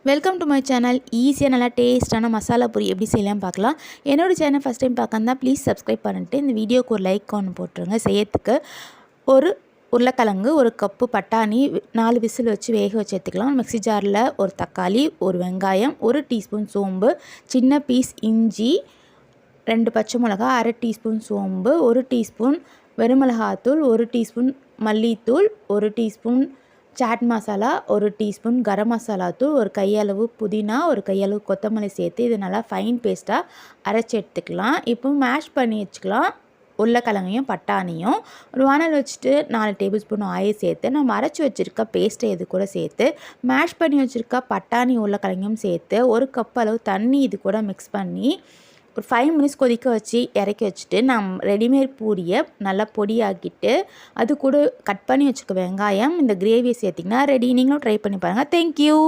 Welcome to my channel. ஈஸியாக நல்லா டேஸ்ட்டான மசாலா பூரி எப்படி செய்யலாம் பார்க்கலாம். என்னோடய சேனல் ஃபஸ்ட் டைம் பார்க்கறதா ப்ளீஸ் சப்ஸ்கிரைப் பண்ணிட்டு இந்த வீடியோக்கு ஒரு லைக் ஒன்று போட்டுருங்க. செய்யறதுக்கு ஒரு உருளைக்கிழங்கு, ஒரு கப்பு பட்டாணி 4 விசில் வச்சு வேக வச்சு எடுத்துக்கலாம். மிக்ஸி ஜாரில் ஒரு தக்காளி, ஒரு வெங்காயம், 1 டீஸ்பூன் சோம்பு, சின்ன பீஸ் இஞ்சி, 2 பச்சை மிளகா, 1/2 டீஸ்பூன் சோம்பு, 1 டீஸ்பூன் வெறுமிளகாத்தூள், 1 டீஸ்பூன் மல்லித்தூள், 1 teaspoon chat masala, 1 teaspoon garam masala தூள், ஒரு கையளவு புதினா, ஒரு கையளவு கொத்தமல்லி சேர்த்து இது நல்லா ஃபைன் பேஸ்ட்டாக அரைச்சி எடுத்துக்கலாம். இப்போ மேஷ் பண்ணி வச்சுக்கலாம். உருளைக்கிழங்கையும் பட்டாணியும் ஒரு வானல் வச்சுட்டு 4 டேபிள் ஸ்பூன் ஆயில் சேர்த்து நம்ம அரைச்சி வச்சுருக்க பேஸ்ட்டை இது கூட சேர்த்து மேஷ் பண்ணி வச்சுருக்க பட்டாணி உருளைக்கிழங்கையும் சேர்த்து 1 கப் அளவு தண்ணி இது கூட மிக்ஸ் பண்ணி ஒரு 5 மினிட்ஸ் கொதிக்க வச்சு இறக்கி வச்சுட்டு ரெடிமேட் பூரியை நல்லா பொடியாக்கிட்டு அது கூட கட் பண்ணி வச்சுக்க வெங்காயம் இந்த கிரேவியை சேர்த்திங்கன்னா ரெடி. நீங்களும் ட்ரை பண்ணி பாருங்கள். தேங்க்யூ.